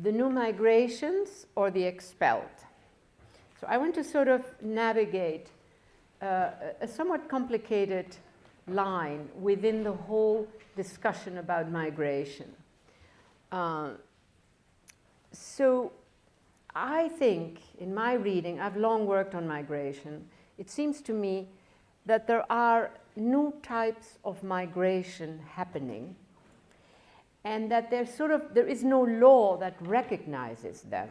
the new migrations or the expelled. So I want to sort of navigate a somewhat complicated line within the whole discussion about migration. So I think, in my reading, I've long worked on migration, it seems to me that there are new types of migration happening, and that there is no law that recognizes them.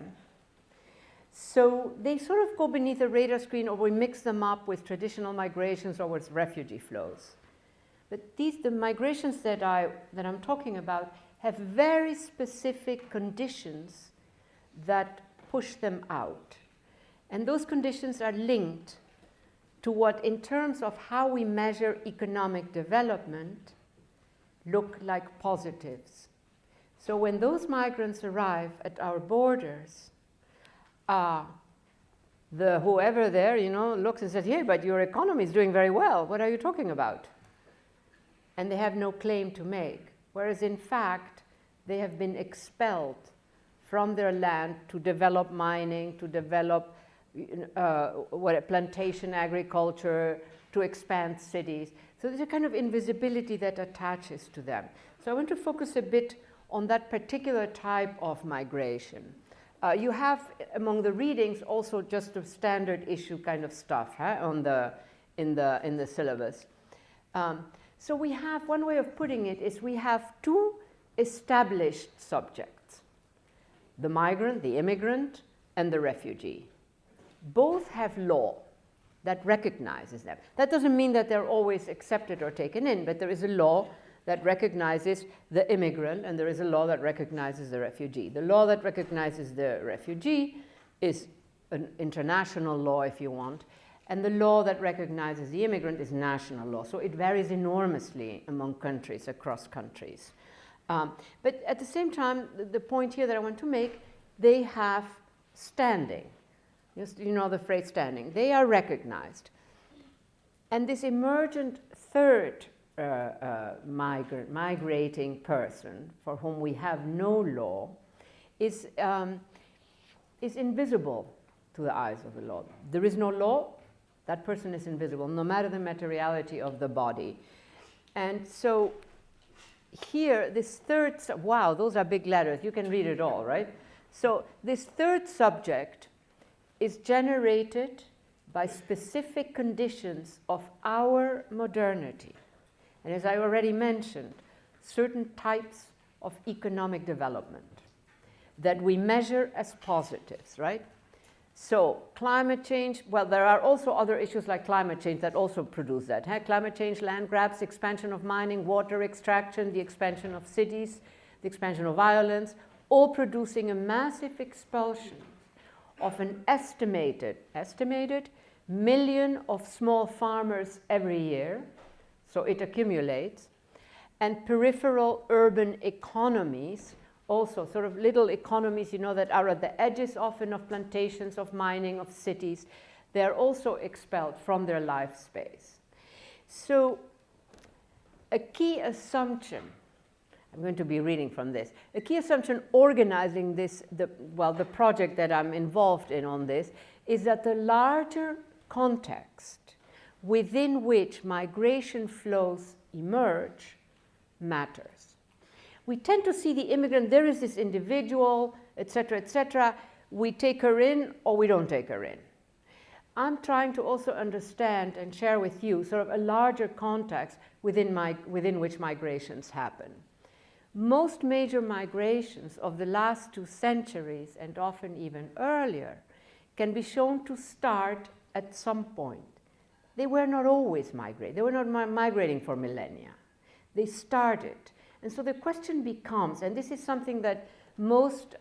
So they sort of go beneath the radar screen, or we mix them up with traditional migrations or with refugee flows. But the migrations that I'm talking about have very specific conditions that push them out. And those conditions are linked to what, in terms of how we measure economic development, look like positives. So when those migrants arrive at our borders, whoever there, looks and says, "Hey, but your economy is doing very well. What are you talking about?" And they have no claim to make. Whereas in fact, they have been expelled from their land to develop mining, to develop plantation agriculture, to expand cities. So there's a kind of invisibility that attaches to them. So I want to focus a bit on that particular type of migration. You have among the readings also just the standard issue kind of stuff in the syllabus. So we have, one way of putting it is, we have two established subjects: the migrant, the immigrant, and the refugee. Both have law that recognizes them. That doesn't mean that they're always accepted or taken in, but there is a law that recognizes the immigrant, and there is a law that recognizes the refugee. The law that recognizes the refugee is an international law, if you want, and the law that recognizes the immigrant is national law. So it varies enormously among countries, across countries. But at the same time, the point here that I want to make, they have standing. You know the phrase standing. They are recognized. And this emergent third migrating person, for whom we have no law, is invisible to the eyes of the law. There is no law, that person is invisible, no matter the materiality of the body. And so here, this third, wow, those are big letters, you can read it all, right? So this third subject is generated by specific conditions of our modernity. And as I already mentioned, certain types of economic development that we measure as positives, right? So climate change, well, there are also other issues like climate change that also produce that. Climate change, land grabs, expansion of mining, water extraction, the expansion of cities, the expansion of violence, all producing a massive expulsion of an estimated million of small farmers every year. So it accumulates, and peripheral urban economies, also sort of little economies, that are at the edges often of plantations, of mining, of cities. They're also expelled from their life space. So a key assumption, I'm going to be reading from this, a key assumption organizing this, the project that I'm involved in on this, is that the larger context within which migration flows emerge matters. We tend to see the immigrant, there is this individual, etc., etc. We take her in or we don't take her in. I'm trying to also understand and share with you sort of a larger context within which migrations happen. Most major migrations of the last 2 centuries, and often even earlier, can be shown to start at some point. They were not always migrating. They were not migrating for millennia. They started. And so the question becomes, and this is something that most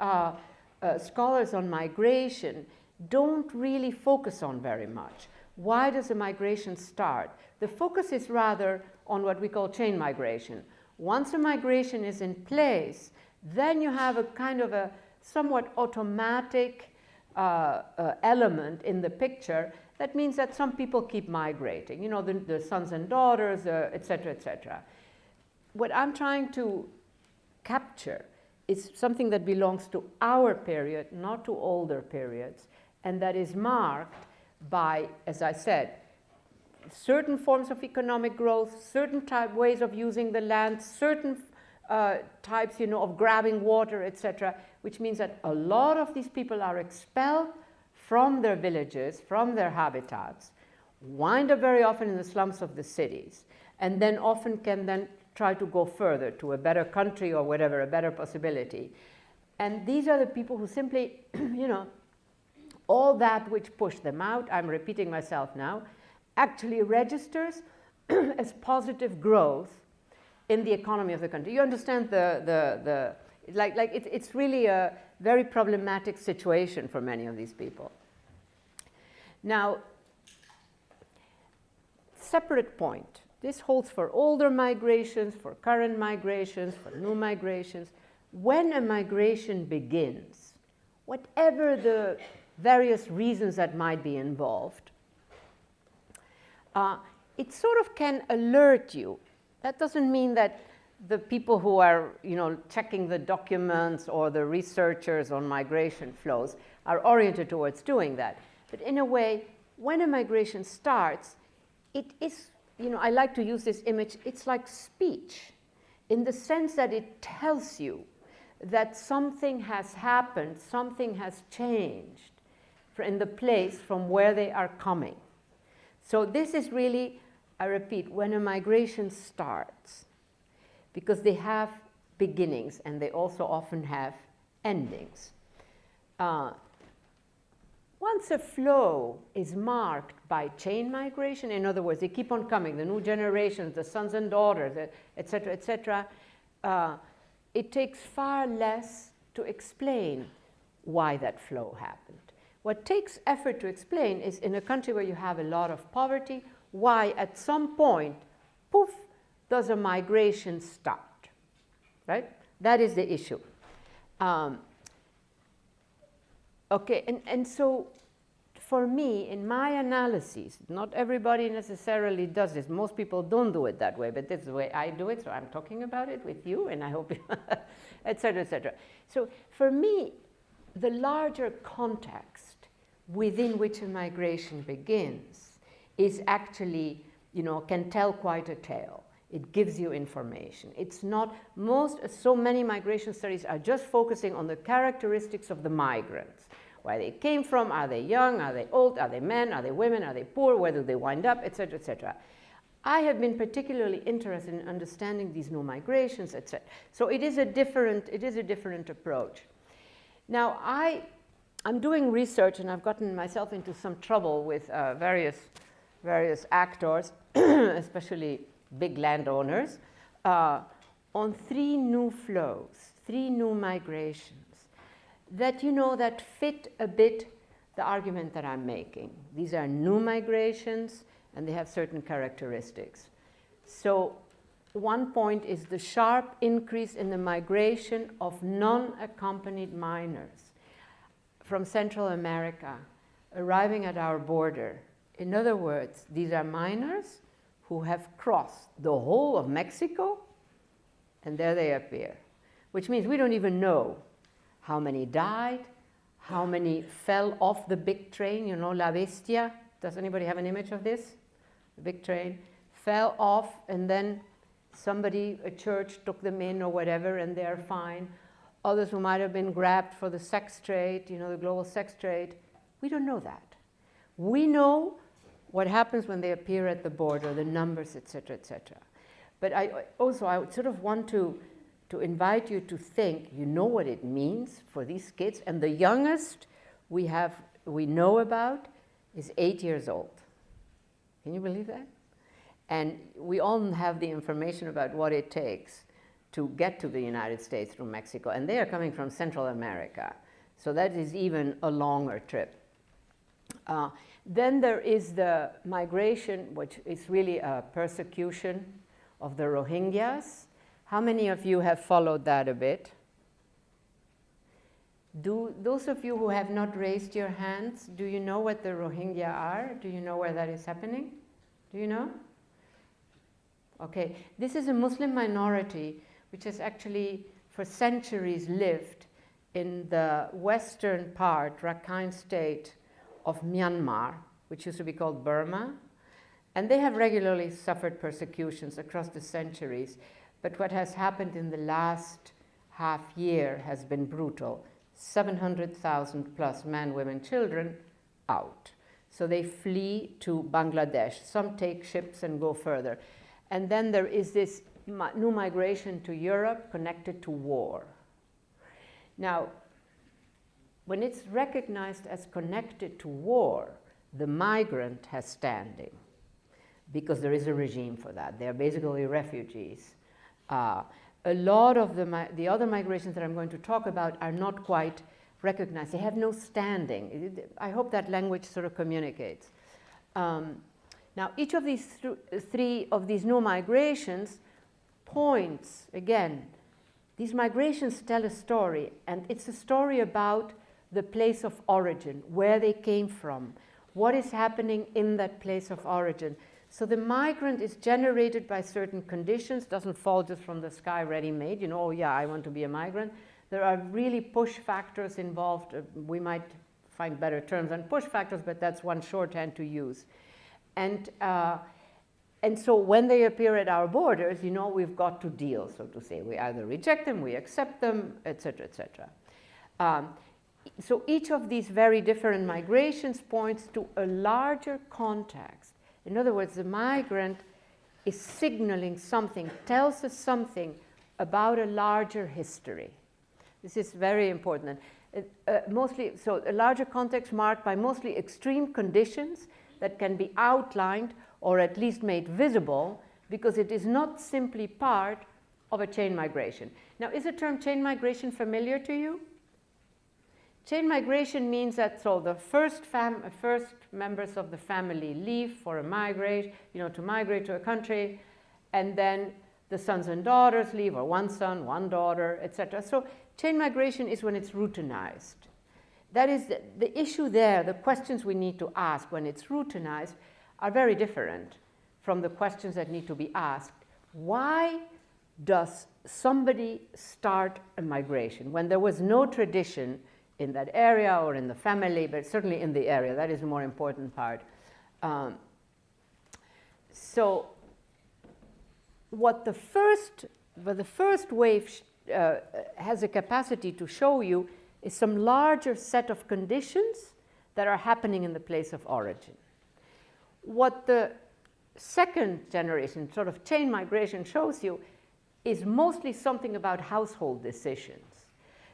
scholars on migration don't really focus on very much. Why does a migration start? The focus is rather on what we call chain migration. Once a migration is in place, then you have a kind of a somewhat automatic element in the picture. That means that some people keep migrating, the sons and daughters, et cetera, et cetera. What I'm trying to capture is something that belongs to our period, not to older periods, and that is marked by, as I said, certain forms of economic growth, certain ways of using the land, certain types, of grabbing water, etc., which means that a lot of these people are expelled from their villages, from their habitats, wind up very often in the slums of the cities, and then often can then try to go further to a better country or whatever, a better possibility. And these are the people who simply, all that which pushed them out, I'm repeating myself now, actually registers as positive growth in the economy of the country. You understand it's really a very problematic situation for many of these people. Now, separate point. This holds for older migrations, for current migrations, for new migrations. When a migration begins, whatever the various reasons that might be involved, it sort of can alert you. That doesn't mean that the people who are, checking the documents or the researchers on migration flows are oriented towards doing that. But in a way, when a migration starts, it is, I like to use this image, it's like speech, in the sense that it tells you that something has happened, something has changed in the place from where they are coming. So this is really, I repeat, when a migration starts, because they have beginnings and they also often have endings. Once a flow is marked by chain migration, in other words, they keep on coming, the new generations, the sons and daughters, et cetera, it takes far less to explain why that flow happened. What takes effort to explain is, in a country where you have a lot of poverty, why at some point, poof, does a migration start, right? That is the issue. Okay, and so for me, in my analyses, not everybody necessarily does this. Most people don't do it that way, but this is the way I do it, so I'm talking about it with you, and I hope, et cetera, et cetera. So for me, the larger context within which a migration begins is actually, can tell quite a tale. It gives you information. It's not, so many migration studies are just focusing on the characteristics of the migrants. Where they came from, are they young, are they old, are they men, are they women, are they poor, where do they wind up, et cetera, et cetera. I have been particularly interested in understanding these new migrations, et cetera. So it is a different approach. Now, I'm doing research, and I've gotten myself into some trouble with various actors, especially big landowners, on 3 new flows, 3 new migrations that, that fit a bit the argument that I'm making. These are new migrations, and they have certain characteristics. So one point is the sharp increase in the migration of non-accompanied minors from Central America arriving at our border. In other words, these are minors who have crossed the whole of Mexico, and there they appear, which means we don't even know how many died, how many fell off the big train, La Bestia. Does anybody have an image of this? The big train fell off, and then a church took them in or whatever, and they're fine. Others who might have been grabbed for the sex trade, the global sex trade. We don't know that. We know what happens when they appear at the border, the numbers, et cetera, et cetera. But I would sort of want to invite you to think, what it means for these kids. And the youngest we know about is 8 years old. Can you believe that? And we all have the information about what it takes to get to the United States through Mexico. And they are coming from Central America. So that is even a longer trip. Then there is the migration, which is really a persecution of the Rohingyas. How many of you have followed that a bit? Those of you who have not raised your hands, do you know what the Rohingya are? Do you know where that is happening? Do you know? Okay, this is a Muslim minority which has actually for centuries lived in the western part, Rakhine state of Myanmar, which used to be called Burma, and they have regularly suffered persecutions across the centuries. But what has happened in the last half year has been brutal. 700,000 plus men, women, children out. So they flee to Bangladesh. Some take ships and go further. And then there is this new migration to Europe connected to war. Now, when it's recognized as connected to war, the migrant has standing because there is a regime for that. They are basically refugees. A lot of the other migrations that I'm going to talk about are not quite recognized. They have no standing. I hope that language sort of communicates. Now, each of these three of these new migrations points, again, these migrations tell a story, and it's a story about the place of origin, where they came from, what is happening in that place of origin. So the migrant is generated by certain conditions, doesn't fall just from the sky ready-made, you know, oh yeah, I want to be a migrant. There are really push factors involved. We might find better terms than push factors, but that's one shorthand to use. And so when they appear at our borders, you know, we've got to deal, so to say. We either reject them, we accept them, et cetera, et cetera. So each of these very different migrations points to a larger context. In other words, the migrant is signaling something, tells us something about a larger history. This is very important. So a larger context marked by mostly extreme conditions that can be outlined or at least made visible because it is not simply part of a chain migration. Now, is the term chain migration familiar to you? Chain migration means that so the first members of the family leave for a migrate, you know, to migrate to a country, and then the sons and daughters leave, or one son, one daughter, etc. So chain migration is when it's routinized. That is the issue there. The questions we need to ask when it's routinized are very different from the questions that need to be asked. Why does somebody start a migration when there was no tradition in that area or in the family, but certainly in the area? That is the more important part. So what the first wave has a capacity to show you is some larger set of conditions that are happening in the place of origin. What the second generation, sort of chain migration, shows you is mostly something about household decisions.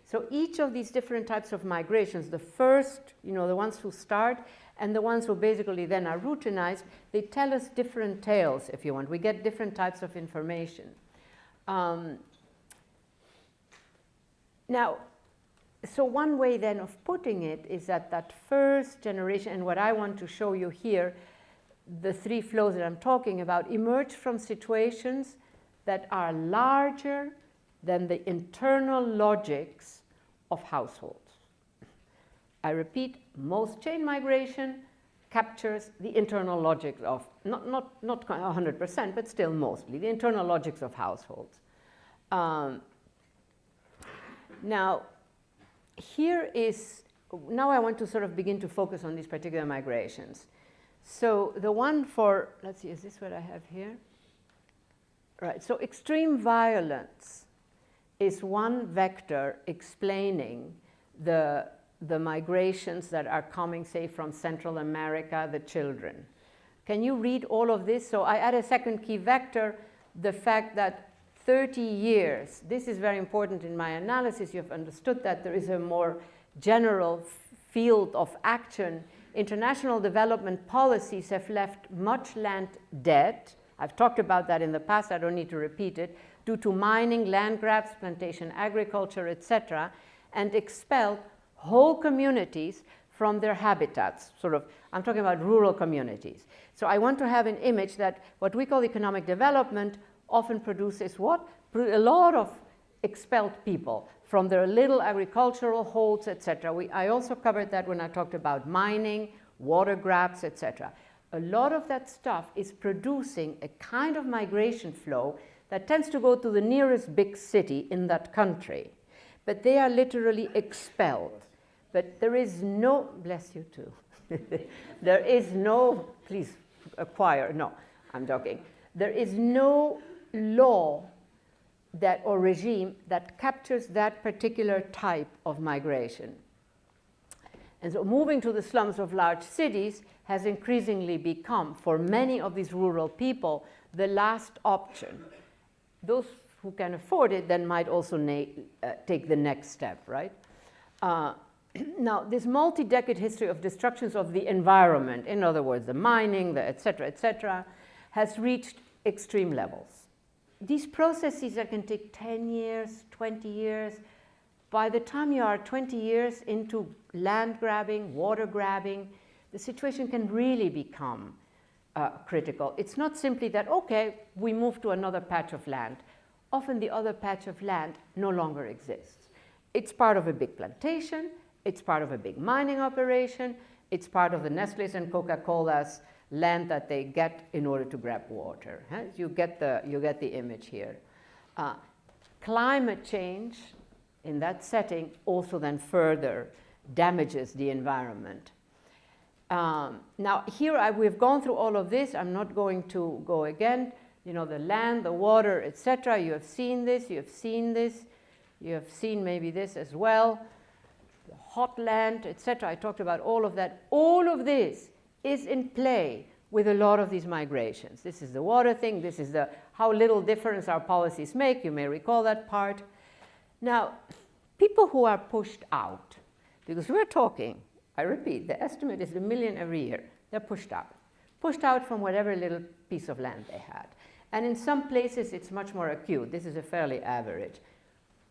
So each of these different types of migrations, the first, you know, the ones who start, and the ones who basically then are routinized, they tell us different tales, if you want. We get different types of information. Now, so one way then of putting it is that that first generation, and what I want to show you here, the three flows that I'm talking about, emerge from situations that are larger than the internal logics of households. I repeat, most chain migration captures the internal logics of, not 100%, but still mostly, the internal logics of households. Now, now I want to sort of begin to focus on these particular migrations. So the one for, let's see, is this what I have here? Right, so extreme violence is one vector explaining the migrations that are coming, say, from Central America, the children. Can you read all of this? So I add a second key vector, the fact that 30 years, this is very important in my analysis. You've understood that there is a more general field of action. International development policies have left much land dead. I've talked about that in the past, I don't need to repeat it, due to mining, land grabs, plantation agriculture, etc., and expelled whole communities from their habitats. I'm talking about rural communities. So I want to have an image that what we call economic development often produces what? A lot of expelled people from their little agricultural holds, etc. I also covered that when I talked about mining, water grabs, etc. A lot of that stuff is producing a kind of migration flow that tends to go to the nearest big city in that country, but they are literally expelled. But there is no, bless you too, there is no, please acquire, no, I'm joking. There is no law that or regime that captures that particular type of migration. And so moving to the slums of large cities has increasingly become, for many of these rural people, the last option. Those who can afford it then might also take the next step, right? Now, this multi-decade history of destructions of the environment, in other words, the mining, the et cetera, has reached extreme levels. These processes that can take 10 years, 20 years, by the time you are 20 years into land grabbing, water grabbing, the situation can really become critical. It's not simply that, okay, we move to another patch of land. Often the other patch of land no longer exists. It's part of a big plantation, it's part of a big mining operation, it's part of the Nestle's and Coca-Cola's land that they get in order to grab water. Huh? You get the image here. Climate change in that setting also then further damages the environment. Now here we've gone through all of this. I'm not going to go again. You know, the land, the water, etc. You have seen this, you have seen this, you have seen maybe this as well. The hot land, etc. I talked about all of that. All of this is in play with a lot of these migrations. This is the water thing. This is how little difference our policies make. You may recall that part. Now, people who are pushed out, because we're talking, I repeat, the estimate is 1 million every year. They're pushed out from whatever little piece of land they had. And in some places, it's much more acute. This is a fairly average.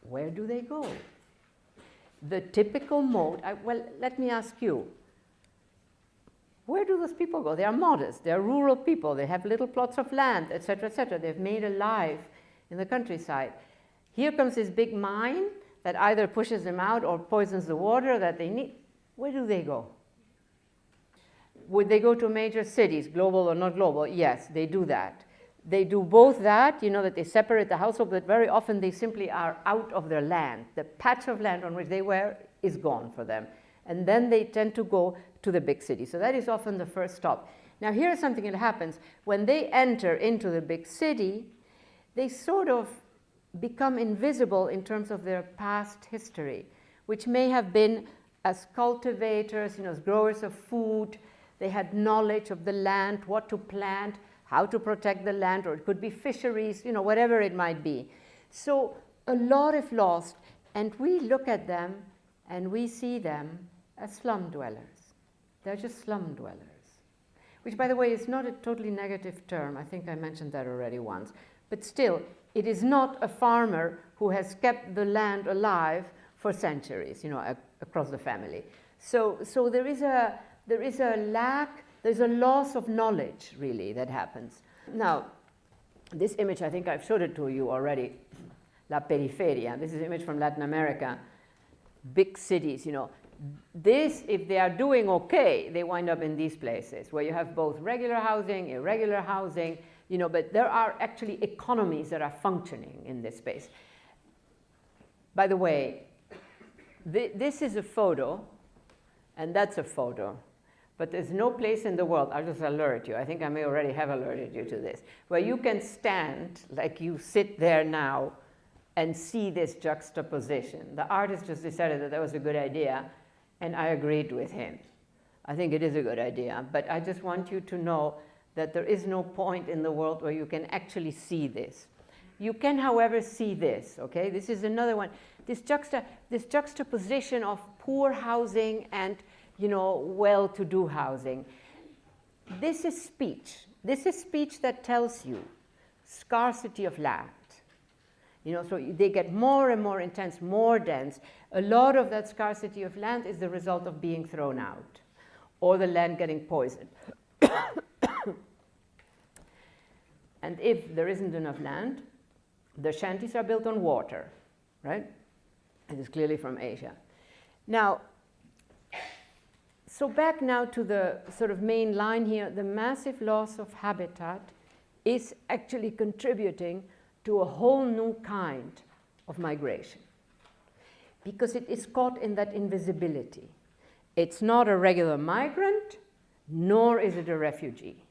Where do they go? The typical mode, well, let me ask you, where do those people go? They are modest. They are rural people. They have little plots of land, etc., etc. They've made a life in the countryside. Here comes this big mine that either pushes them out or poisons the water that they need. Where do they go? Would they go to major cities, global or not global? Yes, they do that. They do both that, you know, that they separate the household, but very often they simply are out of their land. The patch of land on which they were is gone for them. And then they tend to go to the big city. So that is often the first stop. Now here's something that happens. When they enter into the big city, they sort of become invisible in terms of their past history, which may have been as cultivators, you know, as growers of food. They had knowledge of the land, what to plant, how to protect the land, or it could be fisheries, you know, whatever it might be. So a lot is lost, and we look at them and we see them as slum dwellers. They're just slum dwellers, which, by the way, is not a totally negative term. I think I mentioned that already once. But still, it is not a farmer who has kept the land alive for centuries, you know, across the family. So there is a lack, there's a loss of knowledge, really, that happens. Now, this image, I think I've showed it to you already, La Periferia. This is an image from Latin America. Big cities, you know. This, if they are doing okay, they wind up in these places where you have both regular housing, irregular housing, you know, but there are actually economies that are functioning in this space. By the way, this is a photo, and that's a photo. But there's no place in the world, I'll just alert you, I think I may already have alerted you to this, where you can stand like you sit there now and see this juxtaposition. The artist just decided that that was a good idea, and I agreed with him. I think it is a good idea, but I just want you to know that there is no point in the world where you can actually see this. You can, however, see this, okay? This is another one. This juxtaposition of poor housing and, you know, well-to-do housing. This is speech. This is speech that tells you scarcity of land. You know, so they get more and more intense, more dense. A lot of that scarcity of land is the result of being thrown out or the land getting poisoned. And if there isn't enough land, the shanties are built on water, right? It is clearly from Asia. Now, so back now to the sort of main line here, the massive loss of habitat is actually contributing to a whole new kind of migration, because it is caught in that invisibility. It's not a regular migrant, nor is it a refugee.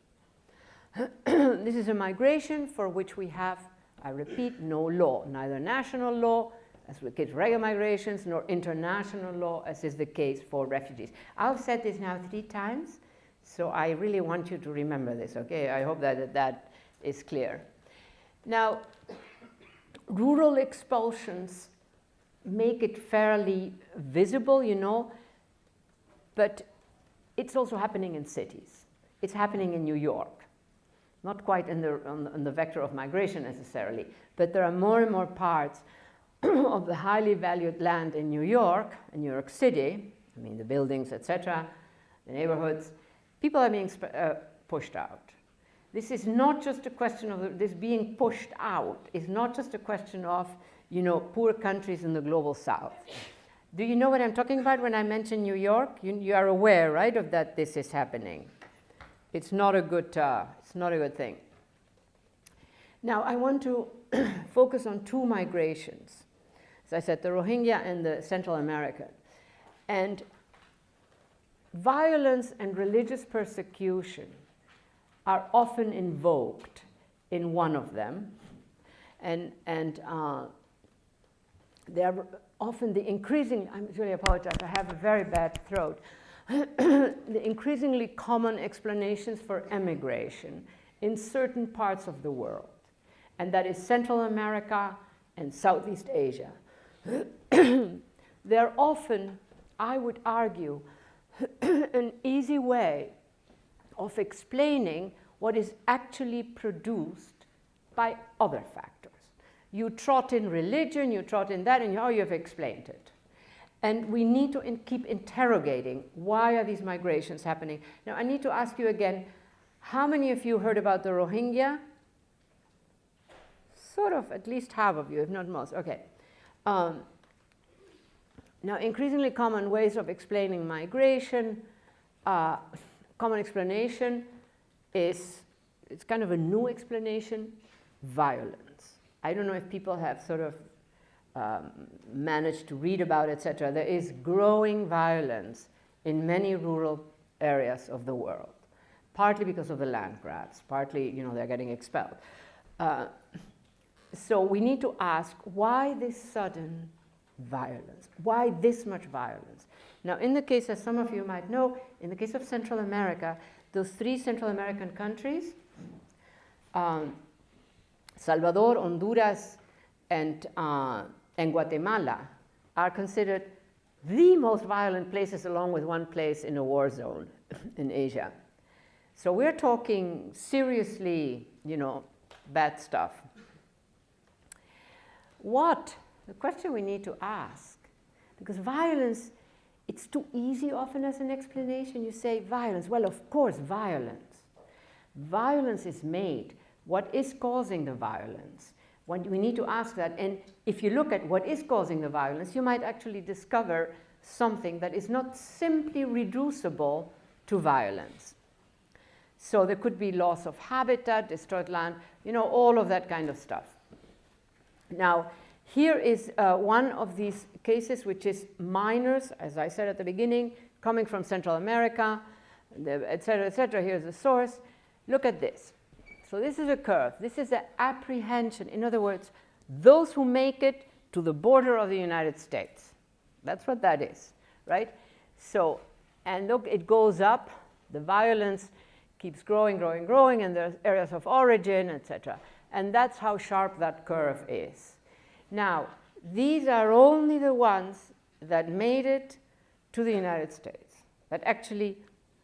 This is a migration for which we have, I repeat, no law, neither national law, as with regular migrations, nor international law, as is the case for refugees. I've said this now 3 times, so I really want you to remember this, okay? I hope that that is clear. Now, rural expulsions make it fairly visible, you know, but it's also happening in cities. It's happening in New York. Not quite in the vector of migration necessarily, but there are more and more parts of the highly valued land in New York City, I mean the buildings, etc., the neighborhoods, people are being pushed out. This is not just a question of this being pushed out. It's not just a question of, you know, poor countries in the global south. Do you know what I'm talking about when I mention New York? You are aware, right, of that this is happening. It's not a good thing. Now, I want to focus on 2 migrations. As I said, the Rohingya and the Central American. And violence and religious persecution are often invoked in one of them. And they are often the increasing, I really apologize, I have a very bad throat. The increasingly common explanations for emigration in certain parts of the world, and that is Central America and Southeast Asia. They're often, I would argue, an easy way of explaining what is actually produced by other factors. You trot in religion, you trot in that, and you have explained it. And we need to keep interrogating, why are these migrations happening? Now, I need to ask you again, how many of you heard about the Rohingya? Sort of, at least half of you, if not most. Okay. Now, increasingly common ways of explaining migration, common explanation is, it's kind of a new explanation, violence. I don't know if people have sort of managed to read about, etc. There is growing violence in many rural areas of the world, partly because of the land grabs, partly, you know, they're getting expelled. So we need to ask, why this sudden violence? Why this much violence? Now, in the case, as some of you might know, in the case of Central America, those 3 Central American countries, Salvador, Honduras, and Guatemala, are considered the most violent places, along with one place in a war zone in Asia. So we're talking seriously, you know, bad stuff. The question we need to ask, because violence, it's too easy often as an explanation. You say violence. Well, of course, violence. Violence is made. What is causing the violence? We need to ask that. And if you look at what is causing the violence, you might actually discover something that is not simply reducible to violence. So there could be loss of habitat, destroyed land, you know, all of that kind of stuff. Now, here is one of these cases, which is minors, as I said at the beginning, coming from Central America, et cetera, et cetera. Here's the source. Look at this. So this is a curve. This is the apprehension. In other words, those who make it to the border of the United States. That's what that is, right? So, and look, it goes up. The violence keeps growing, growing, growing, and there's areas of origin, etc. And that's how sharp that curve is. Now, these are only the ones that made it to the United States, that actually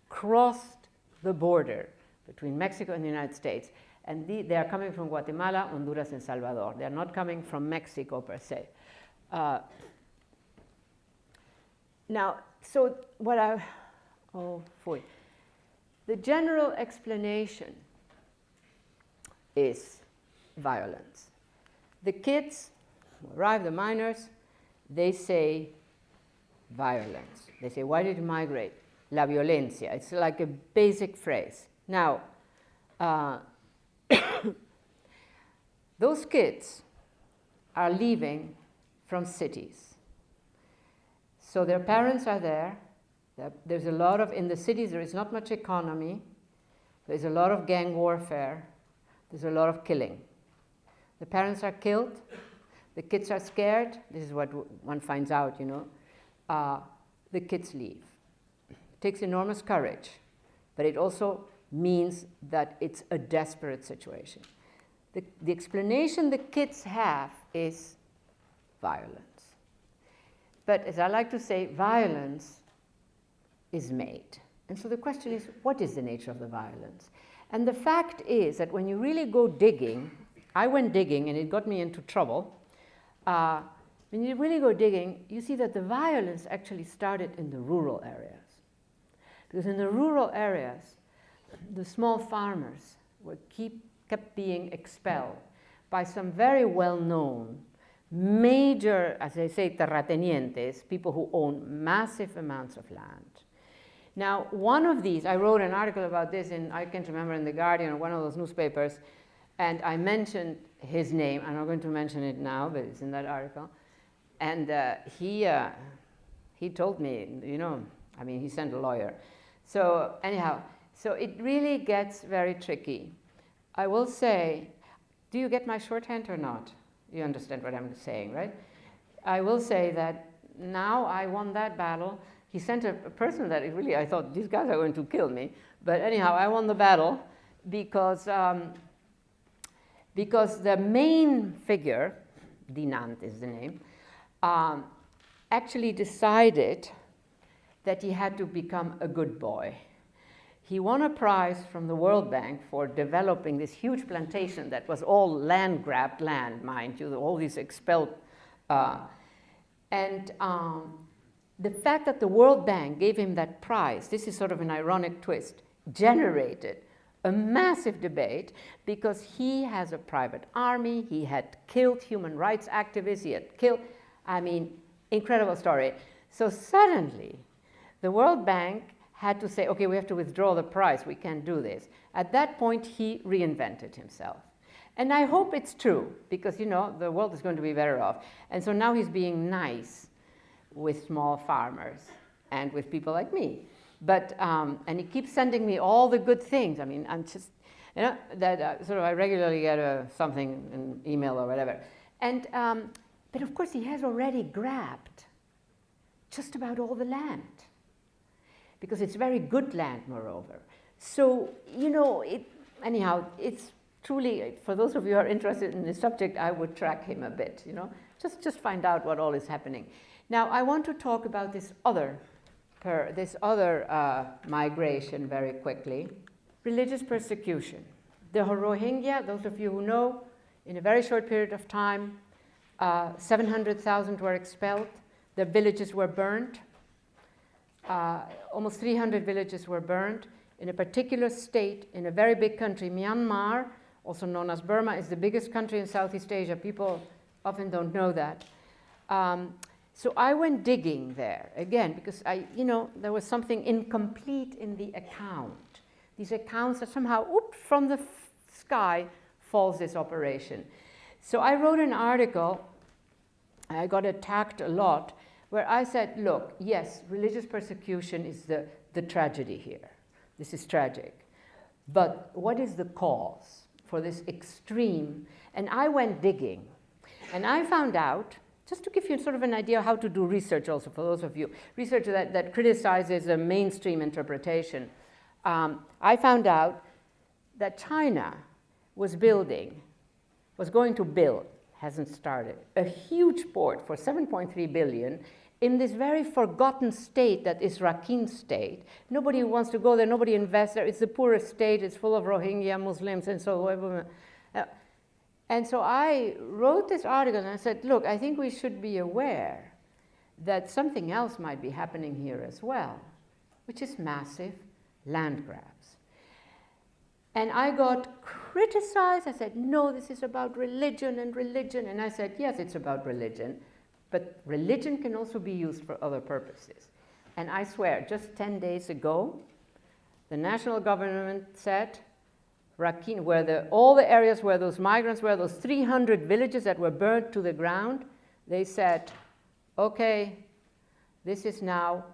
crossed the border between Mexico and the United States. And they are coming from Guatemala, Honduras, and Salvador. They are not coming from Mexico per se. Now, so what the general explanation is violence. The kids who arrive, the minors, they say violence. They say, why did you migrate? La violencia. It's like a basic phrase. Now, those kids are leaving from cities. So their parents are there. There's a lot of, in the cities, there is not much economy. There's a lot of gang warfare. There's a lot of killing. The parents are killed. The kids are scared. This is what one finds out, you know. The kids leave. It takes enormous courage, but it also means that it's a desperate situation. The explanation the kids have is violence. But as I like to say, violence is made. And so the question is, what is the nature of the violence? And the fact is that when you really go digging, I went digging and it got me into trouble. When you really go digging, you see that the violence actually started in the rural areas. Because in the rural areas, the small farmers kept being expelled by some very well-known, major, as they say, terratenientes, people who own massive amounts of land. Now, one of these, I wrote an article about this in, I can't remember, in The Guardian or one of those newspapers, and I mentioned his name. I'm not going to mention it now, but it's in that article. And he told me, you know, I mean, he sent a lawyer. So anyhow, so it really gets very tricky. I will say, do you get my shorthand or not? You understand what I'm saying, right? I will say that now I won that battle. He sent a person that really, I thought, these guys are going to kill me. But anyhow, I won the battle because the main figure, Dinant is the name, actually decided that he had to become a good boy. He won a prize from the World Bank for developing this huge plantation that was all land-grabbed land, mind you, all these expelled. The fact that the World Bank gave him that prize, this is sort of an ironic twist, generated a massive debate because he has a private army, he had killed human rights activists, he had killed, I mean, incredible story. So suddenly, the World Bank had to say, okay, we have to withdraw the prize, we can't do this. At that point, he reinvented himself. And I hope it's true, because, you know, the world is going to be better off. And so now he's being nice with small farmers and with people like me. But, and he keeps sending me all the good things. I mean, I'm just, you know, that sort of I regularly get something, an email or whatever. And, but of course he has already grabbed just about all the land, because it's very good land, moreover. So, you know, anyhow, it's truly, for those of you who are interested in this subject, I would track him a bit, you know, just find out what all is happening. Now, I want to talk about this other migration very quickly. Religious persecution. The Rohingya, those of you who know, in a very short period of time, 700,000 were expelled. Their villages were burned. Almost 300 villages were burned. In a particular state, in a very big country, Myanmar, also known as Burma, is the biggest country in Southeast Asia. People often don't know that. So I went digging there, again, because there was something incomplete in the account. These accounts are somehow, from the sky falls this operation. So I wrote an article, I got attacked a lot, where I said, look, yes, religious persecution is the tragedy here. This is tragic. But what is the cause for this extreme? And I went digging, and I found out, just to give you sort of an idea how to do research also for those of you, research that criticizes a mainstream interpretation. I found out that China was going to build, hasn't started, a huge port for 7.3 billion in this very forgotten state that is Rakhine state. Nobody wants to go there, nobody invests there. It's the poorest state, it's full of Rohingya Muslims and so on. And so I wrote this article and I said, look, I think we should be aware that something else might be happening here as well, which is massive land grabs. And I got criticized. I said, no, this is about religion. And I said, yes, it's about religion, but religion can also be used for other purposes. And I swear, just 10 days ago, the national government said, Rakhine, where all the areas where those migrants were, those 300 villages that were burned to the ground, they said, okay, this is now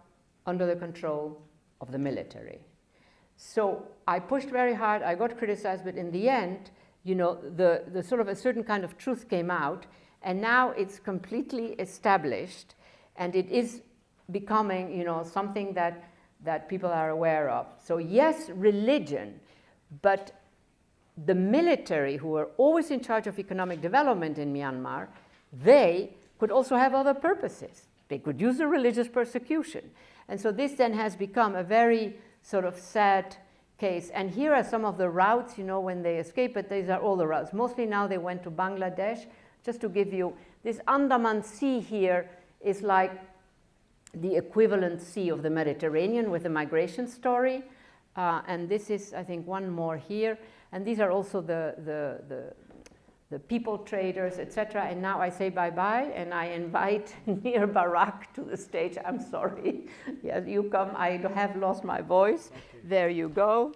under the control of the military. So I pushed very hard, I got criticized, but in the end, you know, the sort of a certain kind of truth came out, and now it's completely established, and it is becoming, you know, something that people are aware of. So yes, religion, but the military, who were always in charge of economic development in Myanmar, they could also have other purposes. They could use the religious persecution. And so this then has become a very sort of sad case. And here are some of the routes, you know, when they escaped, but these are all the routes. Mostly now they went to Bangladesh. Just to give you, this Andaman Sea here is like the equivalent sea of the Mediterranean with the migration story. And this is, I think, one more here. And these are also the people traders, etc. And now I say bye-bye, and I invite Nir Barak to the stage. I'm sorry. Yes, you come. I have lost my voice. There you go.